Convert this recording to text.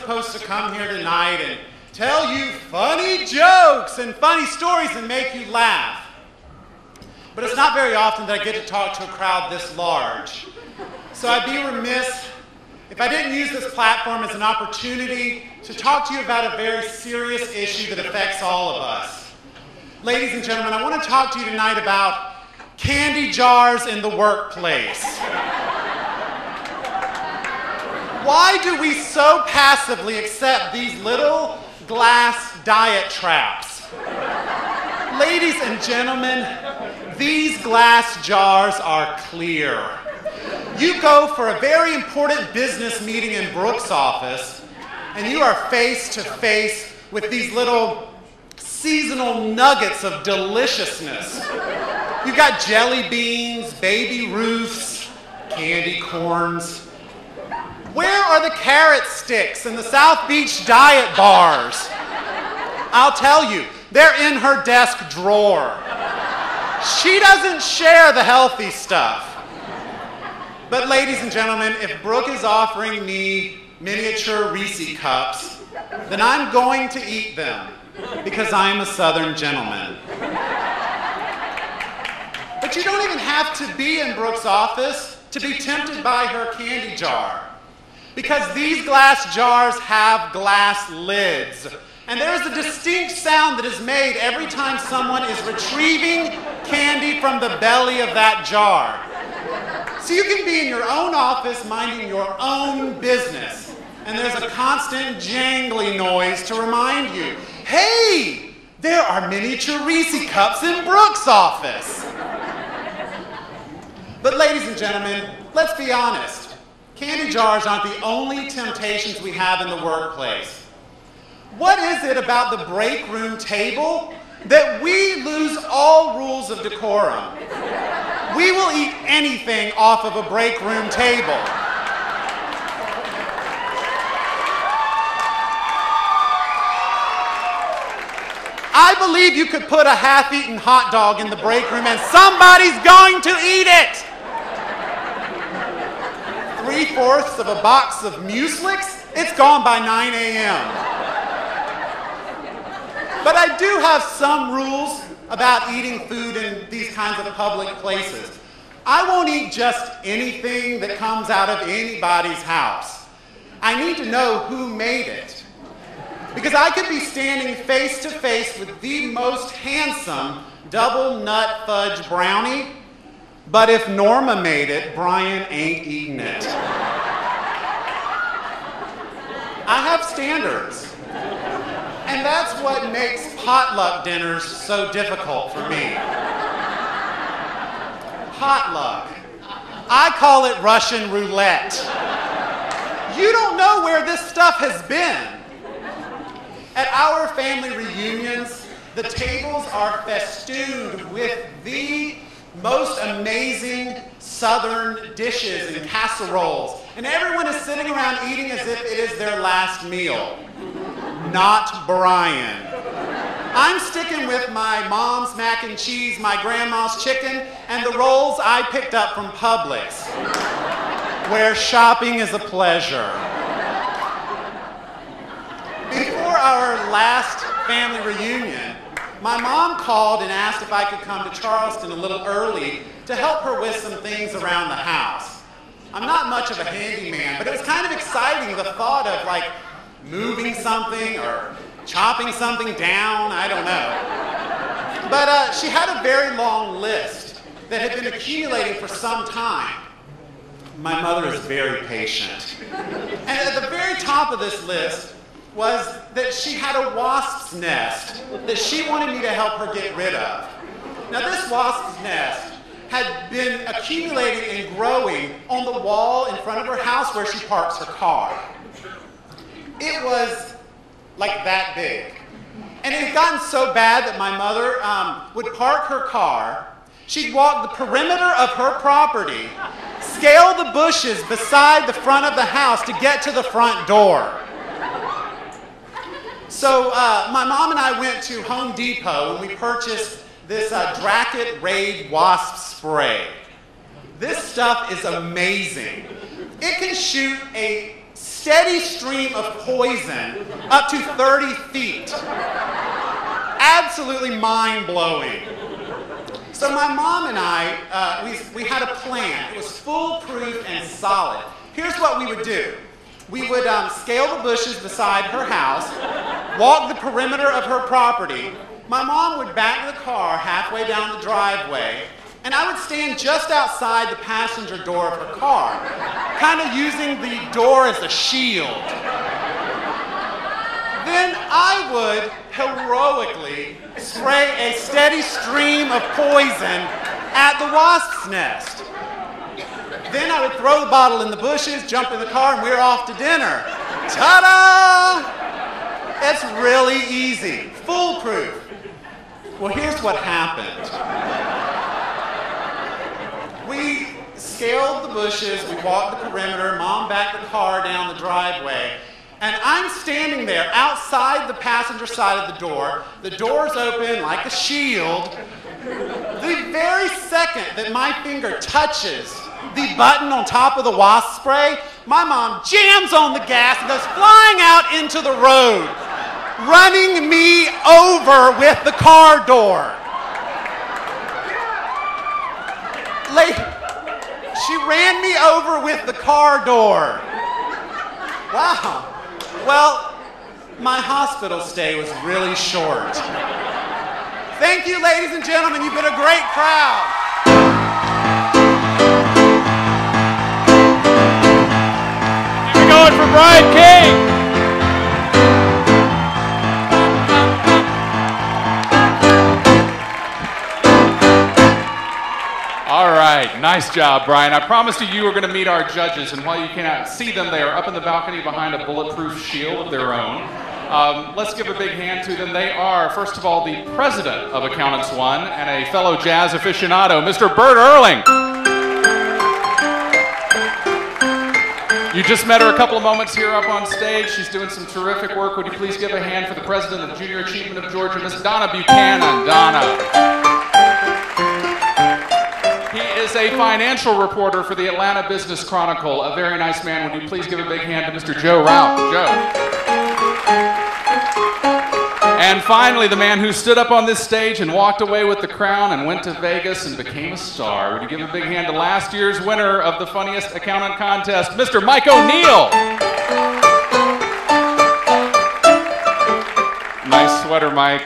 supposed to come here tonight and tell you funny jokes and funny stories and make you laugh. But it's not very often that I get to talk to a crowd this large. So I'd be remiss if I didn't use this platform as an opportunity to talk to you about a very serious issue that affects all of us. Ladies and gentlemen, I want to talk to you tonight about candy jars in the workplace. Why do we so passively accept these little glass diet traps? Ladies and gentlemen, these glass jars are clear. You go for a very important business meeting in Brooke's office, and you are face to face with these little seasonal nuggets of deliciousness. You've got jelly beans, baby Ruths, candy corns. Where are the carrot sticks and the South Beach diet bars? I'll tell you, they're in her desk drawer. She doesn't share the healthy stuff. But ladies and gentlemen, if Brooke is offering me miniature Reese cups, then I'm going to eat them because I'm a Southern gentleman. But you don't even have to be in Brooke's office to be tempted by her candy jar, because these glass jars have glass lids. And there's a distinct sound that is made every time someone is retrieving candy from the belly of that jar. So you can be in your own office minding your own business, and there's a constant jangly noise to remind you, hey, there are miniature Reese cups in Brooke's office. But ladies and gentlemen, let's be honest. Candy jars aren't the only temptations we have in the workplace. What is it about the break room table that we lose all rules of decorum? We will eat anything off of a break room table. I believe you could put a half-eaten hot dog in the break room and somebody's going to eat it. 3/4 of a box of Mueslix, it's gone by 9 a.m. But I do have some rules about eating food in these kinds of public places. I won't eat just anything that comes out of anybody's house. I need to know who made it. Because I could be standing face to face with the most handsome double nut fudge brownie, but if Norma made it, Brian ain't eating it. I have standards. And that's what makes potluck dinners so difficult for me. Potluck. I call it Russian roulette. You don't know where this stuff has been. At our family reunions, the tables are festooned with the most amazing Southern dishes and casseroles, and everyone is sitting around eating as if it is their last meal. Not Brian. I'm sticking with my mom's mac and cheese, my grandma's chicken, and the rolls I picked up from Publix, where shopping is a pleasure. Before our last family reunion, my mom called and asked if I could come to Charleston a little early to help her with some things around the house. I'm not much of a handyman, but it was kind of exciting, the thought of like moving something or chopping something down, I don't know. But she had a very long list that had been accumulating for some time. My mother is very patient. And at the very top of this list was that she had a wasp's nest that she wanted me to help her get rid of. Now this wasp's nest had been accumulating and growing on the wall in front of her house where she parks her car. It was like that big. And it had gotten so bad that my mother would park her car, she'd walk the perimeter of her property, scale the bushes beside the front of the house to get to the front door. So my mom and I went to Home Depot and we purchased this Dracket Raid Wasp Spray. This stuff is amazing. It can shoot a steady stream of poison up to 30 feet. Absolutely mind-blowing. So my mom and I, we had a plan. It was foolproof and solid. Here's what we would do. We would scale the bushes beside her house, walk the perimeter of her property. My mom would back the car halfway down the driveway, and I would stand just outside the passenger door of her car, kind of using the door as a shield. Then I would heroically spray a steady stream of poison at the wasp's nest. Then I would throw the bottle in the bushes, jump in the car, and we were off to dinner. Ta-da! It's really easy, foolproof. Well, here's what happened. We scaled the bushes, we walked the perimeter, Mom backed the car down the driveway, and I'm standing there outside the passenger side of the door. The door's open like a shield. The very second that my finger touches the button on top of the wasp spray, my mom jams on the gas and goes flying out into the road, running me over with the car door. She ran me over with the car door. Wow. Well, my hospital stay was really short. Thank you, ladies and gentlemen. You've been a great crowd. Keep it going for Brian King. All right, nice job, Brian. I promised you were going to meet our judges, and while you cannot see them, they are up in the balcony behind a bulletproof shield of their own. Let's give a big hand to them. They are, first of all, the president of Accountants One and a fellow jazz aficionado, Mr. Bert Ehrling. You just met her a couple of moments here up on stage. She's doing some terrific work. Would you please give a hand for the president of Junior Achievement of Georgia, Miss Donna Buchanan. Donna. He is a financial reporter for the Atlanta Business Chronicle. A very nice man. Would you please give a big hand to Mr. Joe Rauch. Joe. And finally, the man who stood up on this stage and walked away with the crown and went to Vegas and became a star. Would you give a big hand to last year's winner of the Funniest Accountant Contest, Mr. Mike O'Neill. Nice sweater, Mike.